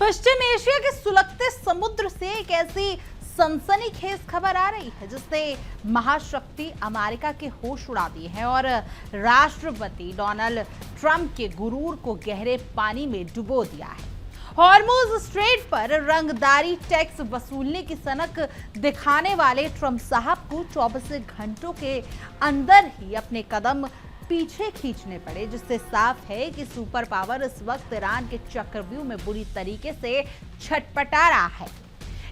पश्चिम Asia के सुलगते समुद्र से एक ऐसी सनसनीखेज खबर आ रही है जिसने महाशक्ति अमेरिका के होश उड़ा दिए हैं और राष्ट्रपति डोनाल्ड ट्रंप के गुरूर को गहरे पानी में डुबो दिया है। हॉर्मुज स्ट्रेट पर रंगदारी टैक्स वसूलने की सनक दिखाने वाले ट्रंप साहब को 24 घंटों के अंदर ही अपने कदम पीछे खींचने पड़े, जिससे साफ है कि सुपर पावर इस वक्त ईरान के चक्रव्यूह में बुरी तरीके से छटपटा रहा है।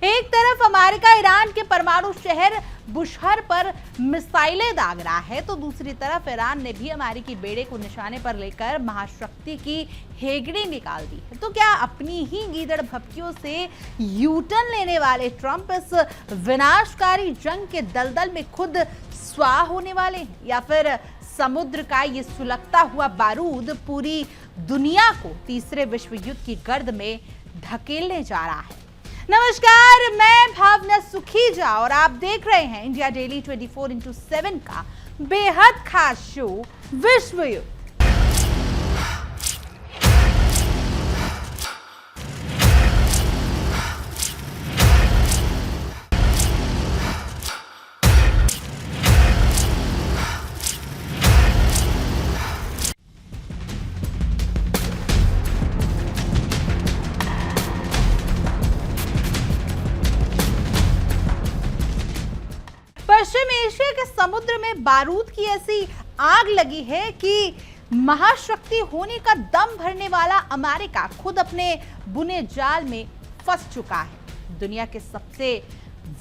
एक तरफ अमेरिका ईरान के परमाणु शहर बुशहर पर मिसाइलें दाग रहा है, तो दूसरी तरफ ईरान ने भी अमेरिकी बेड़े को निशाने पर लेकर महाशक्ति की हेगड़ी निकाल दी है। तो क्या अपनी ही गीदड़ भपकियों से यूटर्न लेने वाले ट्रंप इस विनाशकारी जंग के दलदल में खुद स्वाह होने वाले हैं, या फिर समुद्र का ये सुलगता हुआ बारूद पूरी दुनिया को तीसरे विश्व युद्ध की गर्द में धकेलने जा रहा है? नमस्कार, मैं भावना सुखीजा और आप देख रहे हैं इंडिया डेली 24x7 का बेहद खास शो विश्व युद्ध। पश्चिम एशिया के समुद्र में बारूद की ऐसी आग लगी है कि महाशक्ति होने का दम भरने वाला अमेरिका खुद अपने बुने जाल में फंस चुका है। दुनिया के सबसे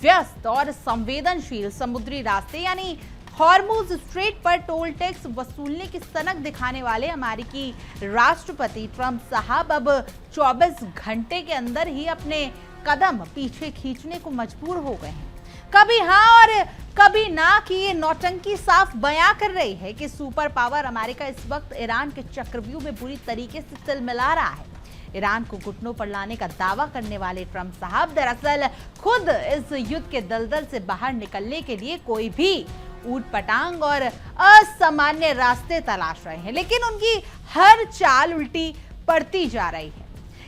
व्यस्त और संवेदनशील समुद्री रास्ते यानी हॉर्मुज स्ट्रेट पर टोल टैक्स वसूलने की सनक दिखाने वाले अमेरिकी राष्ट्रपति ट्रंप साहब अब 24 घंटे के अंदर ही अपने कदम पीछे खींचने को मजबूर हो गए हैं। कभी हाँ और कभी ना की ये नौटंकी साफ बयां कर रही है कि सुपर पावर अमेरिका इस वक्त ईरान के चक्रव्यूह में बुरी तरीके से तिलमिला रहा है। ईरान को घुटनों पर लाने का दावा करने वाले ट्रंप साहब दरअसल खुद इस युद्ध के दलदल से बाहर निकलने के लिए कोई भी ऊटपटांग और असामान्य रास्ते तलाश रहे हैं, लेकिन उनकी हर चाल उल्टी पड़ती जा रही है।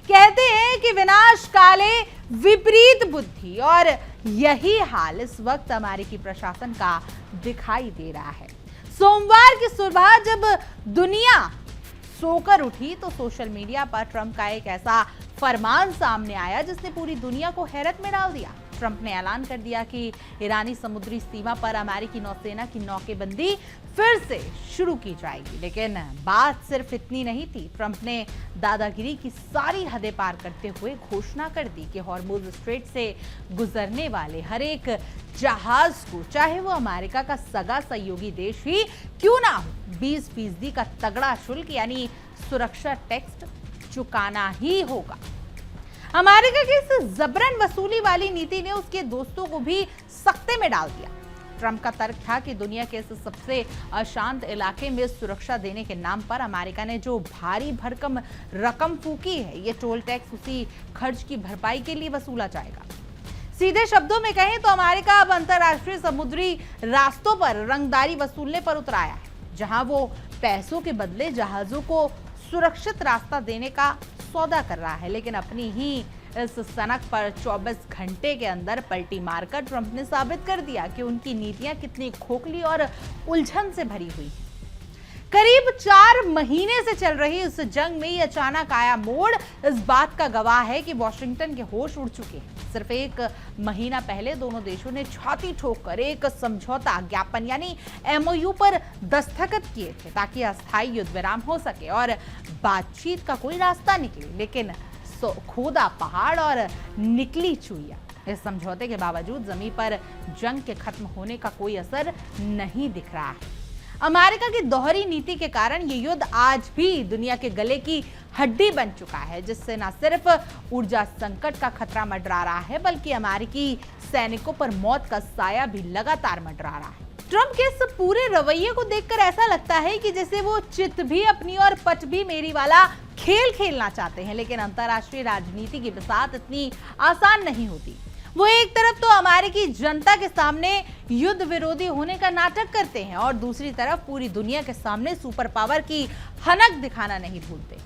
कहते हैं कि विनाश काले विपरीत बुद्धि, और यही हाल इस वक्त अमेरिकी प्रशासन का दिखाई दे रहा है। सोमवार की सुबह जब दुनिया सोकर उठी तो सोशल मीडिया पर ट्रंप का एक ऐसा फरमान सामने आया जिसने पूरी दुनिया को हैरत में डाल दिया। ट्रंप ने ऐलान कर दिया कि ईरानी समुद्री सीमा पर अमेरिकी नौसेना की नौकेबंदी फिर से शुरू की जाएगी। लेकिन बात सिर्फ इतनी नहीं थी। ट्रंप ने दादागिरी की सारी हदें पार करते हुए घोषणा कर दी कि हॉर्मुज स्ट्रेट से गुजरने वाले हर एक जहाज को, चाहे वो अमेरिका का सगा सहयोगी देश ही क्यों ना हो, 20% का तगड़ा शुल्क यानी सुरक्षा टैक्स चुकाना ही होगा। अमेरिका की इस जबरन वसूली वाली नीति ने उसके दोस्तों को भी सख्ते में डाल दिया। ट्रंप का तर्क था कि दुनिया के इस सबसे अशांत इलाके में सुरक्षा देने के नाम पर अमेरिका ने जो भारी भरकम रकम फूकी है, ये टोल टैक्स उसी खर्च की भरपाई के लिए वसूला जाएगा। सीधे शब्दों में कहें तो अमेरिका अब अंतरराष्ट्रीय समुद्री रास्तों पर रंगदारी वसूलने पर उतर आया है, जहां वो पैसों के बदले जहाजों को सुरक्षित रास्ता देने का सौदा कर रहा है। लेकिन अपनी ही इस सनक पर 24 घंटे के अंदर पलटी मारकर ट्रंप ने साबित कर दिया कि उनकी नीतियां कितनी खोखली और उलझन से भरी हुई है। करीब 4 महीने से चल रही इस जंग में ये अचानक आया मोड़ इस बात का गवाह है कि वॉशिंगटन के होश उड़ चुके हैं। सिर्फ एक महीना पहले दोनों देशों ने छाती ठोककर एक समझौता ज्ञापन यानी MOU पर दस्तखत किए थे ताकि अस्थायी युद्ध विराम हो सके और बातचीत का कोई रास्ता निकले। लेकिन खोदा पहाड़ और निकली चुईया। इस समझौते के बावजूद जमीन पर जंग के खत्म होने का कोई असर नहीं दिख रहा है। अमेरिका की दोहरी नीति के कारण ये युद्ध आज भी दुनिया के गले की हड्डी बन चुका है, जिससे न सिर्फ ऊर्जा संकट का खतरा मंडरा रहा है बल्कि अमेरिकी सैनिकों पर मौत का साया भी लगातार मंडरा रहा है। ट्रंप के इस पूरे रवैये को देखकर ऐसा लगता है कि जैसे वो चित भी अपनी और पट भी मेरी वाला खेल खेलना चाहते हैं, लेकिन अंतरराष्ट्रीय राजनीति की बिसात इतनी आसान नहीं होती। वो एक तरफ तो अमेरिकी जनता के सामने युद्ध विरोधी होने का नाटक करते हैं और दूसरी तरफ पूरी दुनिया के सामने सुपर पावर की हनक दिखाना नहीं भूलते।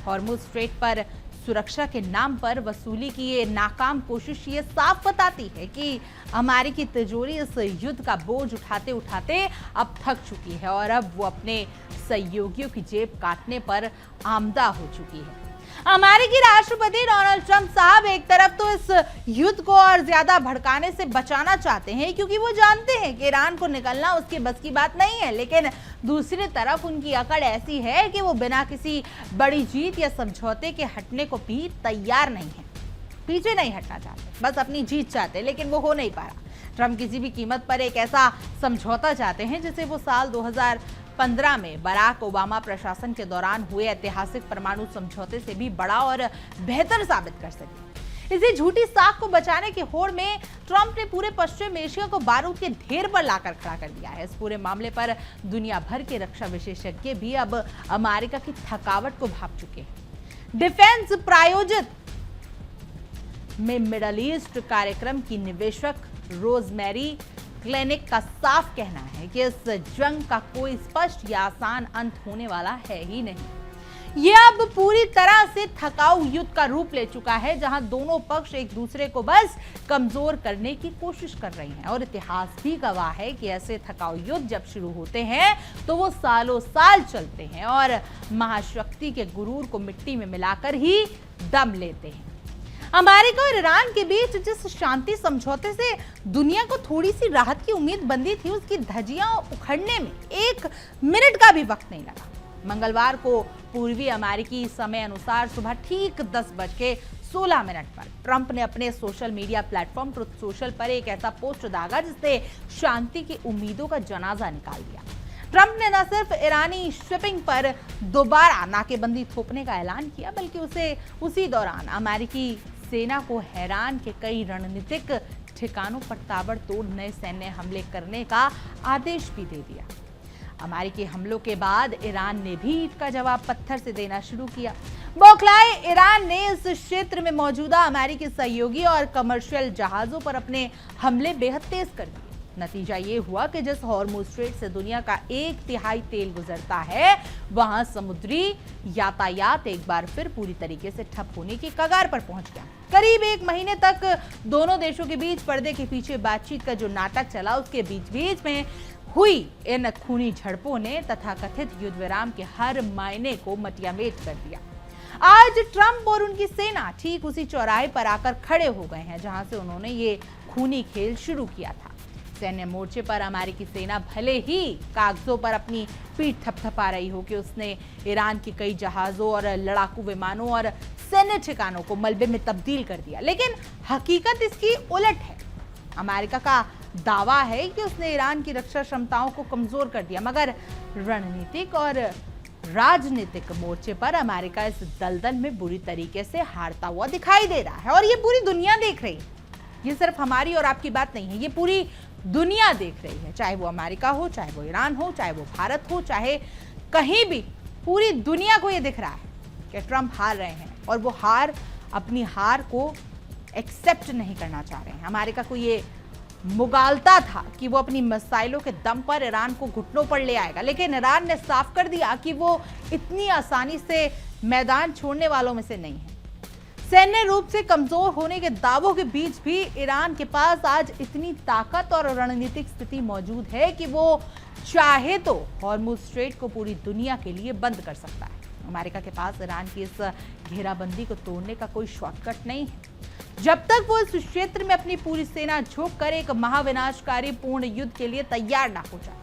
हॉर्मुज स्ट्रेट पर सुरक्षा के नाम पर वसूली की ये नाकाम कोशिश ये साफ बताती है कि अमेरिकी तिजोरी इस युद्ध का बोझ उठाते उठाते अब थक चुकी है और अब वो अपने सहयोगियों की जेब काटने पर आमदा हो चुकी है। अमेरिकी राष्ट्रपति डोनाल्ड ट्रंप साहब एक तरफ तो इस युद्ध को और ज्यादा भड़काने से बचाना चाहते हैं क्योंकि वो जानते हैं कि ईरान को निकलना उसके बस की बात नहीं है, लेकिन दूसरी तरफ उनकी अकड़ ऐसी है कि वो बिना किसी बड़ी जीत या समझौते के हटने को भी तैयार नहीं है। पीछे नहीं हटना चाहते, बस अपनी जीत चाहते, लेकिन वो हो नहीं पा रहा। ट्रंप किसी भी कीमत पर एक ऐसा समझौता चाहते हैं जिसे वो साल 2015 में बराक ओबामा प्रशासन के दौरान हुए ऐतिहासिक परमाणु समझौते से भी बड़ा और बेहतर साबित कर सके। इसी झूठी साख को बचाने की होड़ में ट्रंप ने पूरे पश्चिम एशिया को बारूद के ढेर पर लाकर खड़ा कर दिया है। इस पूरे मामले पर दुनिया भर के रक्षा विशेषज्ञ भी अब अमेरिका की थकावट को भांप चुके हैं। डिफेंस प्रायोजित में मिडल ईस्ट कार्यक्रम की निवेशक रोजमेरी क्लिनिक का साफ कहना है कि इस जंग का कोई स्पष्ट या आसान अंत होने वाला है ही नहीं। यह अब पूरी तरह से थकाऊ युद्ध का रूप ले चुका है, जहां दोनों पक्ष एक दूसरे को बस कमजोर करने की कोशिश कर रही हैं और इतिहास भी गवाह है कि ऐसे थकाऊ युद्ध जब शुरू होते हैं तो वो सालों साल चलते हैं और महाशक्ति के गुरूर को मिट्टी में मिलाकर ही दम लेते हैं। अमेरिका और ईरान के बीच जिस शांति समझौते से दुनिया को थोड़ी सी राहत की उम्मीद बंधी थी, उसकी धज्जियां उखड़ने में 1 मिनट का भी वक्त नहीं लगा। मंगलवार को पूर्वी अमेरिकी समय अनुसार सुबह ठीक 10:16 पर ट्रंप ने अपने social media platform truth social पर एक ऐसा पोस्ट दागा जिससे शांति की उम्मीदों का जनाजा निकाल दिया। ट्रंप ने न सिर्फ ईरानी शिपिंग पर दोबारा नाकेबंदी थोपने का ऐलान किया, बल्कि उसी दौरान अमेरिकी सेना को हैरान के कई रणनीतिक ठिकानों पर ताबड़तोड़ नए सैन्य हमले करने का आदेश भी दे दिया। अमेरिकी हमलों के बाद ईरान ने भी ईंट का जवाब पत्थर से देना शुरू किया। बौखलाए ईरान ने इस क्षेत्र में मौजूदा अमेरिकी सहयोगी और कमर्शियल जहाजों पर अपने हमले बेहद तेज कर दिए। नतीजा ये हुआ कि जिस हॉर्मुज़ स्ट्रेट से दुनिया का 1/3 तेल गुजरता है, वहां समुद्री यातायात एक बार फिर पूरी तरीके से ठप होने की कगार पर पहुंच गया। करीब 1 महीने तक दोनों देशों के बीच पर्दे के पीछे बातचीत का जो नाटक चला, उसके बीच में हुई इन खूनी झड़पों ने तथाकथित युद्ध विराम के हर मायने को मटियामेट कर दिया। आज ट्रंप और उनकी सेना ठीक उसी चौराहे पर आकर खड़े हो गए हैं जहां से उन्होंने ये खूनी खेल शुरू किया था। सैन्य मोर्चे पर अमेरिकी सेना भले ही कागजों पर अपनी पीठ थपथपा रही हो कि उसने ईरान के कई जहाजों और लड़ाकू विमानों और सैन्य ठिकानों को मलबे में तब्दील कर दिया, लेकिन हकीकत इसकी उलट है। अमेरिका का दावा है कि उसने ईरान की रक्षा क्षमताओं को कमजोर कर दिया, मगर रणनीतिक और राजनीतिक मोर्चे पर अमेरिका इस दलदल में बुरी तरीके से हारता हुआ दिखाई दे रहा है और ये पूरी दुनिया देख रही है। ये सिर्फ हमारी और आपकी बात नहीं है, ये पूरी दुनिया देख रही है। चाहे वो अमेरिका हो, चाहे वो ईरान हो, चाहे वो भारत हो, चाहे कहीं भी, पूरी दुनिया को ये दिख रहा है कि ट्रंप हार रहे हैं और वो अपनी हार को एक्सेप्ट नहीं करना चाह रहे हैं। अमेरिका को ये मुगालता था कि वो अपनी मिसाइलों के दम पर ईरान को घुटनों पर ले आएगा, लेकिन ईरान ने साफ कर दिया कि वो इतनी आसानी से मैदान छोड़ने वालों में से नहीं है। सैन्य रूप से कमजोर होने के दावों के बीच भी ईरान के पास आज इतनी ताकत और रणनीतिक स्थिति मौजूद है कि वो चाहे तो हॉर्मुज़ स्ट्रेट को पूरी दुनिया के लिए बंद कर सकता है। अमेरिका के पास ईरान की इस घेराबंदी को तोड़ने का कोई शॉर्टकट नहीं है। जब तक वो इस क्षेत्र में अपनी पूरी सेना झोंक कर एक महाविनाशकारी पूर्ण युद्ध के लिए तैयार ना हो जाए।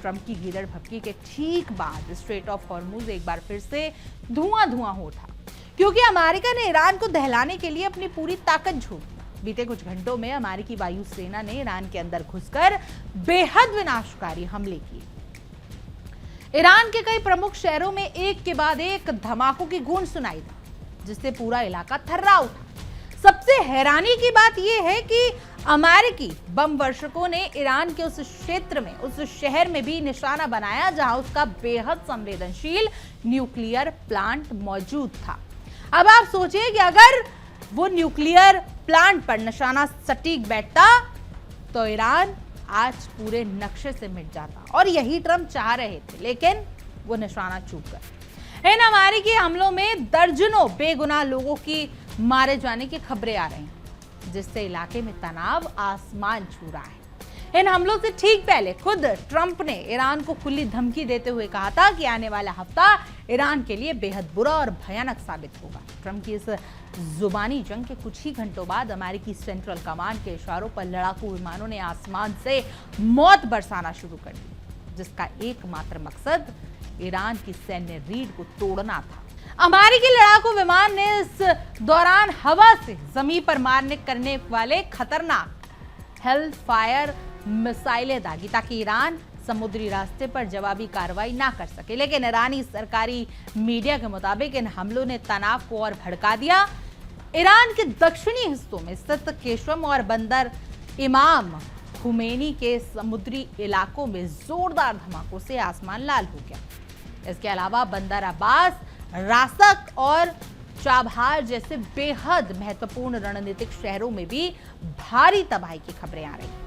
ट्रंप की गीदड़ भपकी के ठीक बाद स्ट्रेट ऑफ हॉर्मुज़ एक बार फिर से धुआं हो उठा, क्योंकि अमेरिका ने ईरान को दहलाने के लिए अपनी पूरी ताकत झोंक दी। बीते कुछ घंटों में अमेरिकी वायुसेना ने ईरान के अंदर घुसकर बेहद विनाशकारी हमले किए। ईरान के कई प्रमुख शहरों में एक के बाद एक धमाकों की गूंज सुनाई दी, जिससे पूरा इलाका थर्रा उठा। सबसे हैरानी की बात यह है कि अमेरिकी बम वर्षकों ने ईरान के उस क्षेत्र में, उस शहर में भी निशाना बनाया जहां उसका बेहद संवेदनशील न्यूक्लियर प्लांट मौजूद था। अब आप सोचिए कि अगर वो न्यूक्लियर प्लांट पर निशाना सटीक बैठता तो ईरान आज पूरे नक्शे से मिट जाता, और यही ट्रंप चाह रहे थे, लेकिन वो निशाना चूक गए। इन अमेरिकी हमलों में दर्जनों बेगुनाह लोगों की मारे जाने की खबरें आ रही हैं, जिससे इलाके में तनाव आसमान छू रहा है। इन हमलों से ठीक पहले खुद ट्रंप ने ईरान को खुली धमकी देते हुए कहा था कि आने वाला हफ्ता ईरान के लिए बेहद बुरा और भयानक साबित होगा। ट्रंप की इस जुबानी जंग के कुछ ही घंटों बाद अमेरिकी सेंट्रल कमांड के इशारों पर लड़ाकू विमानों ने आसमान से मौत बरसाना शुरू कर दी, जिसका एकमात्र मकसद ईरान की सैन्य रीढ़ को तोड़ना था। अमेरिकी लड़ाकू विमान ने इस दौरान हवा से जमीन पर मारने करने वाले खतरनाक हेल फायर मिसाइलें दागी ताकि ईरान समुद्री रास्ते पर जवाबी कार्रवाई ना कर सके। लेकिन ईरानी सरकारी मीडिया के मुताबिक इन हमलों ने तनाव को और भड़का दिया। ईरान के दक्षिणी हिस्सों में स्थित केशम और बंदर इमाम खुमैनी के समुद्री इलाकों में जोरदार धमाकों से आसमान लाल हो गया। इसके अलावा बंदर अब्बास, रासक और चाबहार जैसे बेहद महत्वपूर्ण रणनीतिक शहरों में भी भारी तबाही की खबरें आ रही हैं।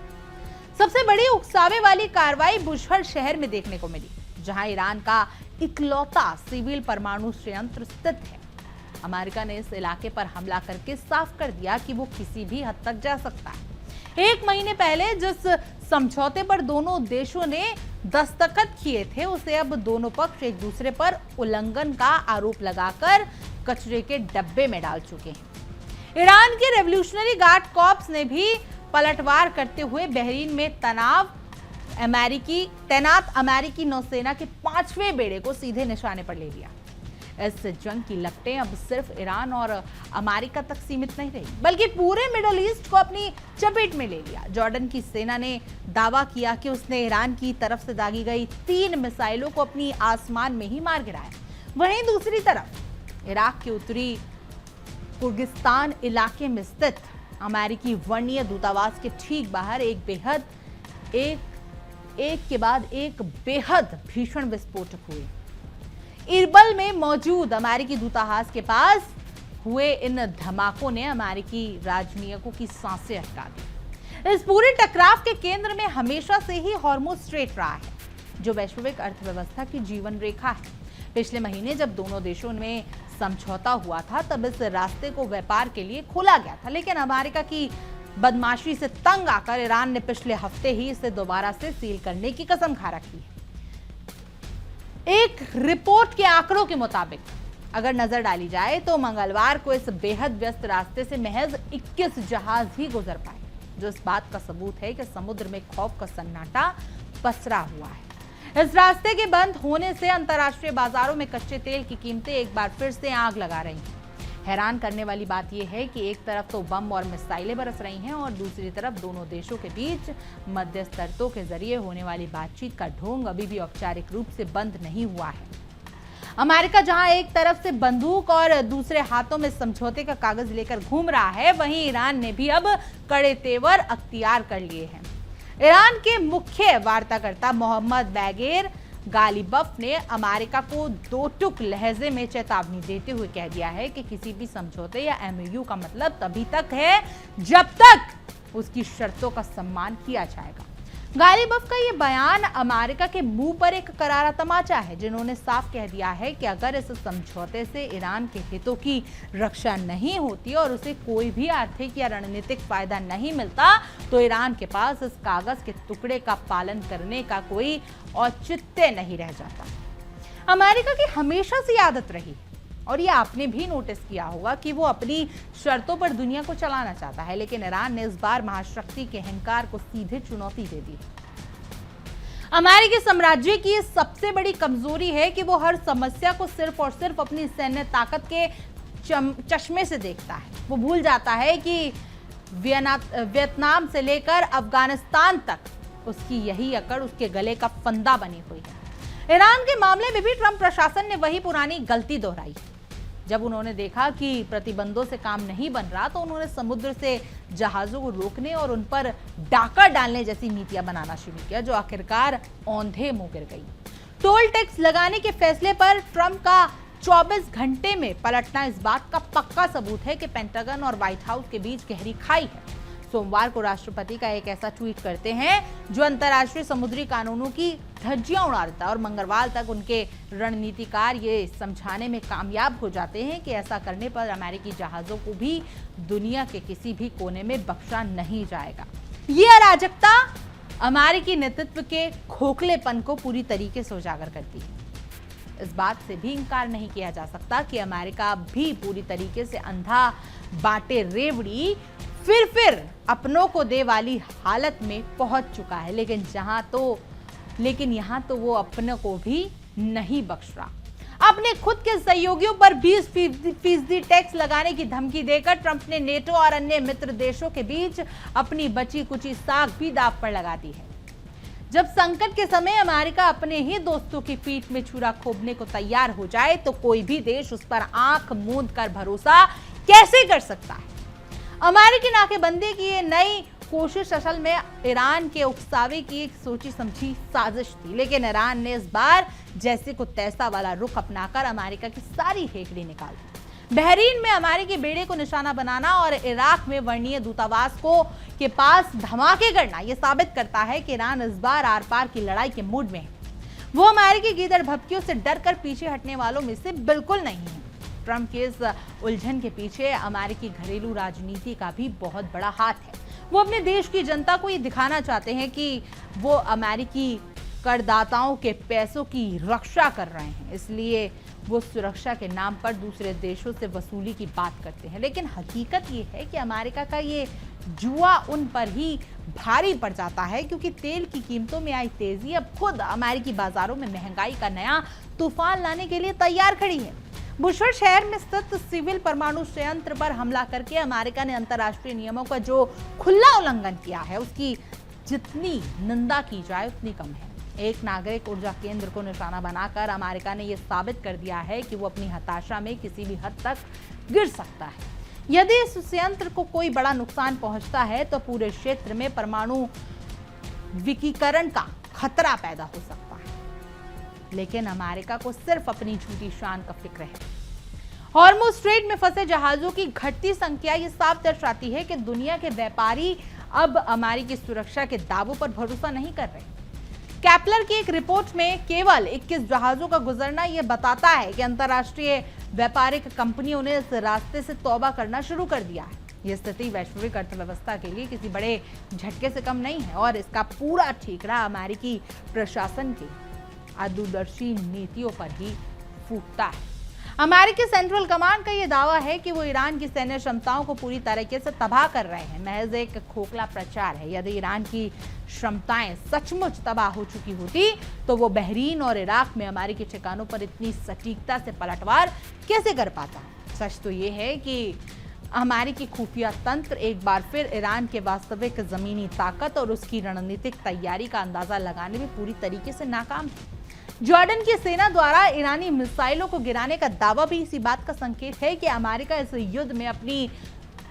सबसे बड़ी उकसावे वाली कार्रवाई बुशहर शहर में देखने को मिली, जहां ईरान का इकलौता सिविल परमाणु संयंत्र स्थित है। अमेरिका ने इस इलाके पर हमला करके साफ कर दिया कि वो किसी भी हद तक जा सकता है। एक महीने पहले जिस समझौते पर दोनों देशों ने दस्तखत किए थे, उसे अब दोनों पक्ष एक दूसरे पर उल्लंघन का आरोप लगाकर कचरे के डब्बे में डाल चुके हैं। ईरान के रेवोल्यूशनरी गार्ड कॉर्प्स ने भी पलटवार करते हुए बहरीन में तैनात अमेरिकी नौसेना के 5वें बेड़े को सीधे निशाने पर ले लिया। इस जंग की लपटें अब सिर्फ ईरान और अमेरिका तक सीमित नहीं रही, बल्कि पूरे मिडल ईस्ट को अपनी चपेट में ले लिया। जॉर्डन की सेना ने दावा किया कि उसने ईरान की तरफ से दागी गई 3 मिसाइलों को अपनी आसमान में ही मार गिराया। वहीं दूसरी तरफ इराक के उत्तरी कुर्दिस्तान इलाके में स्थित अमेरिकी वर्णीय दूतावास के ठीक बाहर एक के बाद एक बेहद भीषण विस्फोटक हुए। इरबिल में मौजूद अमेरिकी दूतावास के पास हुए इन धमाकों ने अमेरिकी राजनयिकों की सांसें अटका दी। इस पूरे टकराव के केंद्र में हमेशा से ही हॉर्मुज स्ट्रेट रहा है, जो वैश्विक अर्थव्यवस्था की जीवन रेखा है। पिछले महीने जब दोनों देशों में समझौता हुआ था, तब इस रास्ते को व्यापार के लिए खोला गया था, लेकिन अमेरिका की बदमाशी से तंग आकर ईरान ने पिछले हफ्ते ही इसे दोबारा से सील करने की कसम खा रखी है। एक रिपोर्ट के आंकड़ों के मुताबिक अगर नजर डाली जाए तो मंगलवार को इस बेहद व्यस्त रास्ते से महज 21 जहाज ही गुजर पाए, जो इस बात का सबूत है कि समुद्र में खौफ का सन्नाटा पसरा हुआ है। इस रास्ते के बंद होने से अंतर्राष्ट्रीय बाजारों में कच्चे तेल की कीमतें एक बार फिर से आग लगा रही हैं। हैरान करने वाली बात यह है कि एक तरफ तो बम और मिसाइलें बरस रही हैं और दूसरी तरफ दोनों देशों के बीच मध्यस्थतों के जरिए होने वाली बातचीत का ढोंग अभी भी औपचारिक रूप से बंद नहीं हुआ है। अमेरिका जहां एक तरफ से बंदूक और दूसरे हाथों में समझौते का कागज लेकर घूम रहा है, वहीं ईरान ने भी अब कड़े तेवर अख्तियार कर लिए हैं। ईरान के मुख्य वार्ताकर्ता मोहम्मद बैगेर गालिबफ ने अमेरिका को दो टुक लहजे में चेतावनी देते हुए कह दिया है कि किसी भी समझौते या एमओयू का मतलब तभी तक है जब तक उसकी शर्तों का सम्मान किया जाएगा। गालिबफ का ये बयान अमेरिका के मुंह पर एक करारा तमाचा है, जिन्होंने साफ कह दिया है कि अगर इस समझौते से ईरान के हितों की रक्षा नहीं होती और उसे कोई भी आर्थिक या रणनीतिक फायदा नहीं मिलता, तो ईरान के पास इस कागज के टुकड़े का पालन करने का कोई औचित्य नहीं रह जाता। अमेरिका की हमेशा से आदत रही और ये आपने भी नोटिस किया होगा कि वो अपनी शर्तों पर दुनिया को चलाना चाहता है, लेकिन ईरान ने इस बार महाशक्ति के अहंकार को सीधे चुनौती दे दी। अमेरिकी साम्राज्य की सबसे बड़ी कमजोरी है कि वो हर समस्या को सिर्फ और सिर्फ अपनी सैन्य ताकत के चश्मे से देखता है। वो भूल जाता है कि वियतनाम से लेकर अफगानिस्तान तक उसकी यही अकड़ उसके गले का फंदा बनी हुई है। ईरान के मामले में भी ट्रंप प्रशासन ने वही पुरानी गलती दोहराई। जब उन्होंने देखा कि प्रतिबंधों से काम नहीं बन रहा, तो उन्होंने समुद्र से जहाजों को रोकने और उन पर डाका डालने जैसी नीतियां बनाना शुरू किया, जो आखिरकार औंधे मुंह गिर गई। टोल टैक्स लगाने के फैसले पर ट्रंप का 24 घंटे में पलटना इस बात का पक्का सबूत है कि पेंटागन और व्हाइट हाउस के बीच गहरी खाई है। सोमवार को राष्ट्रपति का एक ऐसा ट्वीट करते हैं जो अंतर्राष्ट्रीय समुद्री कानूनों की धज्जियां उड़ा देता है और मंगलवार तक उनके रणनीतिकार ये समझाने में कामयाब हो जाते हैं कि ऐसा करने पर अमेरिकी जहाजों को भी दुनिया के किसी भी कोने में बख्शा नहीं जाएगा। ये अराजकता अमेरिकी नेतृत्व के खोखलेपन को पूरी तरीके से उजागर करती है। इस बात से भी इंकार नहीं किया जा सकता कि अमेरिका भी पूरी तरीके से अंधा बाटे रेवड़ी फिर अपनों को दे वाली हालत में पहुंच चुका है, लेकिन यहां तो वो अपनों को भी नहीं बख्श रहा। अपने खुद के सहयोगियों पर 20% टैक्स लगाने की धमकी देकर ट्रंप ने नेटो और अन्य मित्र देशों के बीच अपनी बची कुची साख भी दांव पर लगा दी है। जब संकट के समय अमेरिका अपने ही दोस्तों की पीठ में छुरा खोदने को तैयार हो जाए तो कोई भी देश उस पर आंख मूंद कर भरोसा कैसे कर सकता है। अमेरिकी नाकेबंदी की ये नई कोशिश असल में ईरान के उकसावे की एक सोची समझी साजिश थी, लेकिन ईरान ने इस बार जैसे को तैसा वाला रुख अपनाकर अमेरिका की सारी हेकड़ी निकाल दी। बहरीन में अमेरिकी बेड़े को निशाना बनाना और इराक में वर्णीय दूतावास के पास धमाके करना यह साबित करता है कि ईरान इस बार आर पार की लड़ाई के मूड में है। वो अमेरिकी गीदड़ भपकियों से डरकर पीछे हटने वालों में से बिल्कुल नहीं है। ट्रंप के इस उलझन के पीछे अमेरिकी घरेलू राजनीति का भी बहुत बड़ा हाथ है। वो अपने देश की जनता को ये दिखाना चाहते हैं कि वो अमेरिकी करदाताओं के पैसों की रक्षा कर रहे हैं, इसलिए वो सुरक्षा के नाम पर दूसरे देशों से वसूली की बात करते हैं। लेकिन हकीकत ये है कि अमेरिका का ये जुआ उन पर ही भारी पड़ जाता है, क्योंकि तेल की कीमतों में आई तेजी अब खुद अमेरिकी बाजारों में महंगाई का नया तूफान लाने के लिए तैयार खड़ी है। बुशर शहर में स्थित सिविल परमाणु संयंत्र पर हमला करके अमेरिका ने अंतर्राष्ट्रीय नियमों का जो खुला उल्लंघन किया है, उसकी जितनी निंदा की जाए उतनी कम है। एक नागरिक ऊर्जा केंद्र को निशाना बनाकर अमेरिका ने यह साबित कर दिया है कि वो अपनी हताशा में किसी भी हद तक गिर सकता है। यदि इस संयंत्र को कोई बड़ा नुकसान पहुंचता है तो पूरे क्षेत्र में परमाणु विकीकरण का खतरा पैदा हो सकता है। लेकिन अमेरिका को सिर्फ अपनी झूठी शान का फिक्र है। हॉर्मुज़ स्ट्रेट में फंसे जहाजों की घटती संख्या ये साफ दर्शाती है कि दुनिया के व्यापारी अब अमेरिकी सुरक्षा के दावों पर भरोसा नहीं कर रहे। कैपलर की एक रिपोर्ट में केवल 21 जहाजों का गुजरना यह बताता है कि अंतर्राष्ट्रीय व्यापारिक कंपनियों ने इस रास्ते से तौबा करना शुरू कर दिया है। यह स्थिति वैश्विक अर्थव्यवस्था के लिए किसी बड़े झटके से कम नहीं है और इसका पूरा ठीकरा अमेरिकी प्रशासन की अदूरदर्शी नीतियों पर ही फूटता है। अमेरिकी सेंट्रल कमांड का यह दावा है कि वो ईरान की सैन्य क्षमताओं को पूरी तरीके से तबाह कर रहे हैं। महज एक खोखला प्रचार है। यदि ईरान की क्षमताएं सचमुच तबाह हो चुकी होती तो वो बहरीन और इराक में अमेरिकी ठिकानों पर इतनी सटीकता से पलटवार कैसे कर पाता। सच तो ये है कि अमेरिकी खुफिया तंत्र एक बार फिर ईरान के वास्तविक जमीनी ताकत और उसकी रणनीतिक तैयारी का अंदाजा लगाने में पूरी तरीके से नाकाम है। जॉर्डन की सेना द्वारा ईरानी मिसाइलों को गिराने का दावा भी इसी बात का संकेत है कि अमेरिका इस युद्ध में अपनी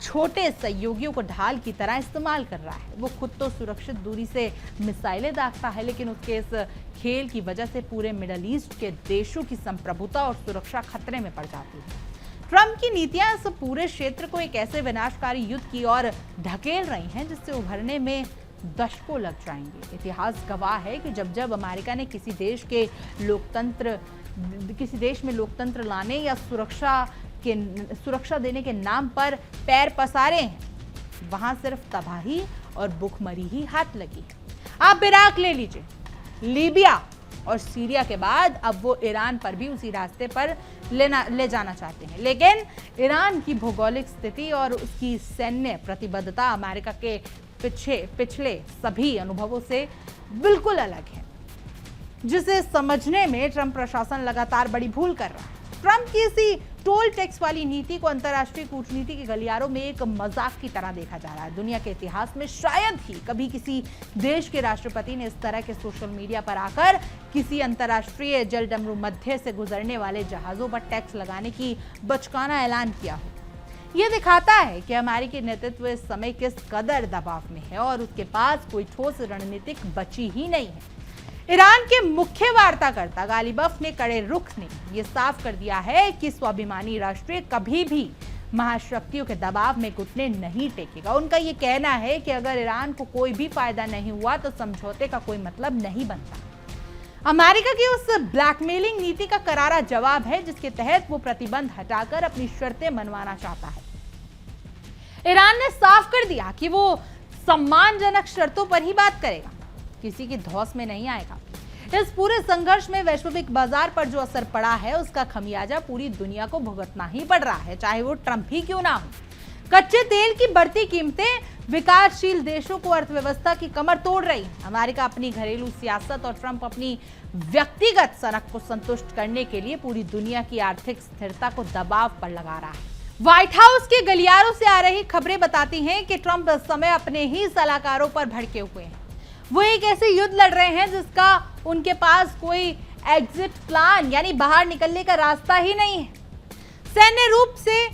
छोटे सहयोगियों को ढाल की तरह इस्तेमाल कर रहा है। वो खुद तो सुरक्षित दूरी से मिसाइलें दागता है, लेकिन उसके इस खेल की वजह से पूरे मिडल ईस्ट के देशों की संप्रभुता और सुरक्षा खतरे में पड़ जाती है। ट्रंप की नीतियां इस पूरे क्षेत्र को एक ऐसे विनाशकारी युद्ध की ओर ढकेल रही हैं जिससे उभरने में दशकों लग जाएंगे। इतिहास गवाह है कि जब अमेरिका ने किसी देश में लोकतंत्र लाने या सुरक्षा देने के नाम पर पैर पसारे हैं, वहां सिर्फ तबाही और भुखमरी ही हाथ लगी। आप इराक ले लीजिए, लीबिया और सीरिया के बाद अब वो ईरान पर भी उसी रास्ते पर ले जाना चाहते हैं। लेकिन ईरान की भौगोलिक स्थिति और उसकी सैन्य प्रतिबद्धता अमेरिका के पिछले सभी अनुभवों से बिल्कुल अलग है, जिसे समझने में ट्रंप प्रशासन लगातार बड़ी भूल कर रहा है। ट्रंप की इसी टोल टैक्स वाली नीति को अंतर्राष्ट्रीय कूटनीति के गलियारों में एक मजाक की तरह देखा जा रहा है। दुनिया के इतिहास में शायद ही कभी किसी देश के राष्ट्रपति ने इस तरह के सोशल मीडिया पर आकर किसी अंतर्राष्ट्रीय जलडमरू मध्य से गुजरने वाले जहाजों पर टैक्स लगाने की बचकाना ऐलान किया हो। यह दिखाता है कि अमेरिकी नेतृत्व इस समय किस कदर दबाव में है और उसके पास कोई ठोस रणनीतिक बची ही नहीं है। ईरान के मुख्य वार्ताकर्ता गालिबफ ने कड़े रुख ने यह साफ कर दिया है कि स्वाभिमानी राष्ट्र कभी भी महाशक्तियों के दबाव में घुटने नहीं टेकेगा। उनका ये कहना है कि अगर ईरान को कोई भी फायदा नहीं हुआ तो समझौते का कोई मतलब नहीं बनता। अमेरिका की उस ब्लैकमेलिंग नीति का करारा जवाब है जिसके तहत वो प्रतिबंध हटाकर अपनी शर्तें मनवाना चाहता है। ईरान ने साफ कर दिया कि वो सम्मानजनक शर्तों पर ही बात करेगा, किसी की धौंस में नहीं आएगा। इस पूरे संघर्ष में वैश्विक बाजार पर जो असर पड़ा है उसका खमियाजा पूरी दुनिया को भुगतना ही पड़ रहा है, चाहे वो ट्रंप ही क्यों ना हो। कच्चे तेल की बढ़ती कीमतें विकासशील देशों को अर्थव्यवस्था की कमर तोड़ रही। अमेरिका अपनी घरेलू सियासत और ट्रंप अपनी व्यक्तिगत सनक को संतुष्ट करने के लिए पूरी दुनिया की आर्थिक स्थिरता को दबाव पर लगा रहा है। व्हाइट हाउस के गलियारों से आ रही खबरें बताती हैं कि ट्रंप इस समय अपने ही सलाहकारों पर भड़के हुए हैं। वो एक ऐसे युद्ध लड़ रहे हैं जिसका उनके पास कोई एग्जिट प्लान यानी बाहर निकलने का रास्ता ही नहीं है। सैन्य रूप से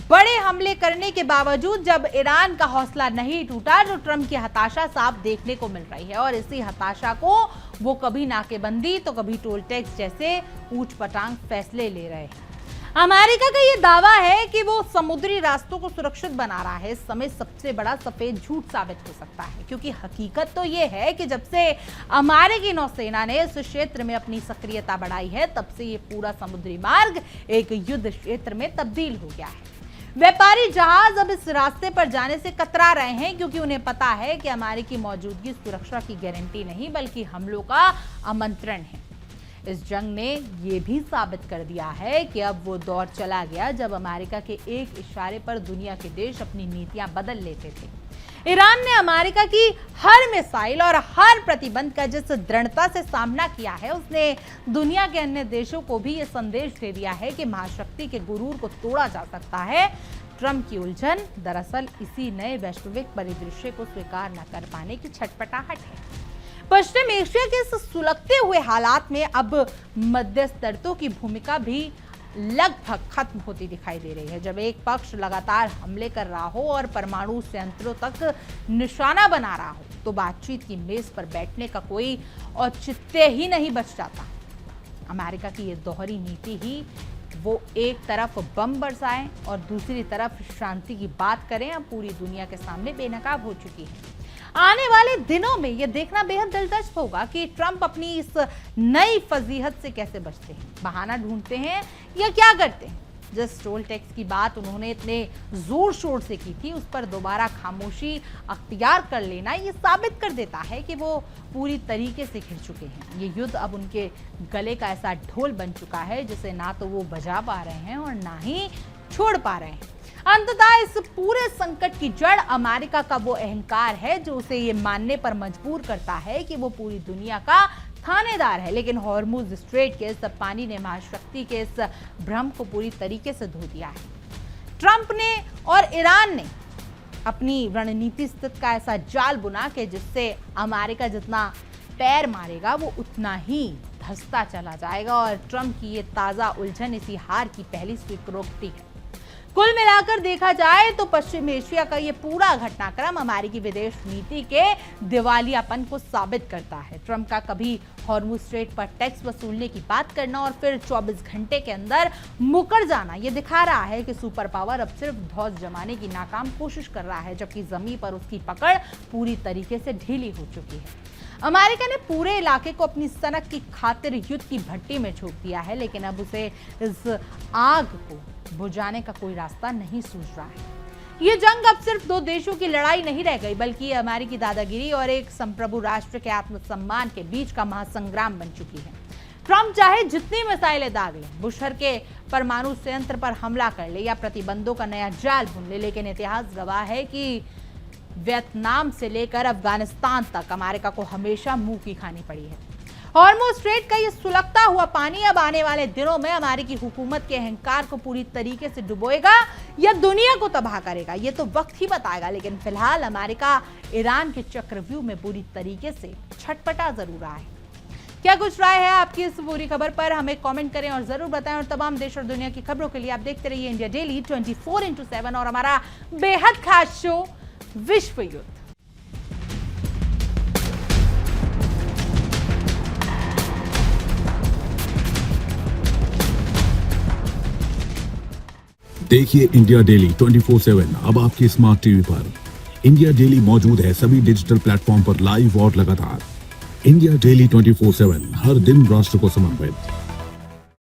बड़े हमले करने के बावजूद जब ईरान का हौसला नहीं टूटा तो ट्रंप की हताशा साफ देखने को मिल रही है और इसी हताशा को वो कभी नाकेबंदी तो कभी टोल टैक्स जैसे ऊंच पटांग फैसले ले रहे हैं। अमेरिका का ये दावा है कि वो समुद्री रास्तों को सुरक्षित बना रहा है। इस समय सबसे बड़ा सफेद झूठ साबित हो सकता है, क्योंकि हकीकत तो ये है कि जब से अमेरिकी नौसेना ने इस क्षेत्र में अपनी सक्रियता बढ़ाई है तब से ये पूरा समुद्री मार्ग एक युद्ध क्षेत्र में तब्दील हो गया है। व्यापारी जहाज अब इस रास्ते पर जाने से कतरा रहे हैं, क्योंकि उन्हें पता है कि अमेरिकी मौजूदगी सुरक्षा की गारंटी नहीं बल्कि हमलों का आमंत्रण है। इस जंग ने यह भी साबित कर दिया है कि अब वो दौर चला गया जब अमेरिका के एक इशारे पर दुनिया के देश अपनी नीतियां बदल लेते थे। ईरान ने अमेरिका की हर मिसाइल और हर प्रतिबंध का जिस दृढ़ता से सामना किया है उसने दुनिया के अन्य देशों को भी ये संदेश दे दिया है कि महाशक्ति के गुरूर को तोड़ा जा सकता है। ट्रंप की उलझन दरअसल इसी नए वैश्विक परिदृश्य को स्वीकार न कर पाने की छटपटाहट है। पश्चिम एशिया के इस सुलगते हुए हालात में अब मध्यस्थतों की भूमिका भी लगभग खत्म होती दिखाई दे रही है। जब एक पक्ष लगातार हमले कर रहा हो और परमाणु संयंत्रों तक निशाना बना रहा हो तो बातचीत की मेज पर बैठने का कोई औचित्य ही नहीं बच जाता। अमेरिका की ये दोहरी नीति ही वो एक तरफ बम बरसाएं और दूसरी तरफ शांति की बात करें अब पूरी दुनिया के सामने बेनकाब हो चुकी है। आने वाले दिनों में यह देखना बेहद दिलचस्प होगा कि ट्रंप अपनी इस नई फजीहत से कैसे बचते हैं, बहाना ढूंढते हैं या क्या करते हैं। जिस टोल टैक्स की बात उन्होंने इतने जोर शोर से की थी उस पर दोबारा खामोशी अख्तियार कर लेना ये साबित कर देता है कि वो पूरी तरीके से घिर चुके हैं। ये युद्ध अब उनके गले का ऐसा ढोल बन चुका है जिसे ना तो वो बजा पा रहे हैं और ना ही छोड़ पा रहे हैं। अंततः इस पूरे संकट की जड़ अमेरिका का वो अहंकार है जो उसे ये मानने पर मजबूर करता है कि वो पूरी दुनिया का थानेदार है। लेकिन हॉर्मुज स्ट्रेट के इस पानी ने महाशक्ति के इस भ्रम को पूरी तरीके से धो दिया है। ट्रंप ने और ईरान ने अपनी रणनीति स्थित का ऐसा जाल बुना के जिससे अमेरिका जितना पैर मारेगा वो उतना ही धंसता चला जाएगा और ट्रंप की ये ताजा उलझन इसी हार की पहली स्वीकृति है। कुल मिलाकर देखा जाए तो पश्चिम एशिया का ये पूरा घटनाक्रम अमेरिकी विदेश नीति के दिवालियापन को साबित करता है। ट्रंप का कभी हॉर्मुज स्ट्रेट पर टैक्स वसूलने की बात करना और फिर 24 घंटे के अंदर मुकर जाना ये दिखा रहा है कि सुपर पावर अब सिर्फ धौंस जमाने की नाकाम कोशिश कर रहा है, जबकि जमीन पर उसकी पकड़ पूरी तरीके से ढीली हो चुकी है। अमेरिका ने पूरे इलाके को अपनी सनक की खातिर युद्ध की भट्टी में झोंक दिया है, लेकिन अब उसे इस आग को बुझाने का कोई रास्ता नहीं सूझ रहा है। ये जंग अब सिर्फ दो देशों की लड़ाई नहीं रह गई बल्कि अमेरिकी दादागिरी और एक संप्रभु राष्ट्र के आत्मसम्मान के बीच का महासंग्राम बन चुकी है। ट्रंप चाहे जितनी मिसाइलें दाग ले, बुशर के परमाणु संयंत्र पर हमला कर ले या प्रतिबंधों का नया जाल बुन ले, लेकिन इतिहास गवाह है कि वियतनाम से लेकर अफगानिस्तान तक अमेरिका को हमेशा मुंह की खानी पड़ी है। हॉर्मुज स्ट्रेट का ये सुलगता हुआ पानी अब आने वाले दिनों में अमेरिकी हुकूमत के अहंकार को पूरी तरीके से डुबोएगा या दुनिया को तबाह करेगा, ये तो वक्त ही बताएगा। लेकिन फिलहाल अमेरिका ईरान के चक्रव्यूह में बुरी तरीके से छटपटा जरूर रहा है। क्या कुछ राय है आपकी इस पूरी खबर पर, हमें कमेंट करें और जरूर बताएं। और तमाम देश और दुनिया की खबरों के लिए आप देखते रहिए इंडिया डेली 24x7 और हमारा बेहद खास शो विश्व युद्ध। देखिए इंडिया डेली 24/7 अब आपके स्मार्ट टीवी पर। इंडिया डेली मौजूद है सभी डिजिटल प्लेटफॉर्म पर लाइव और लगातार। इंडिया डेली 24/7 हर दिन राष्ट्र को समर्पित।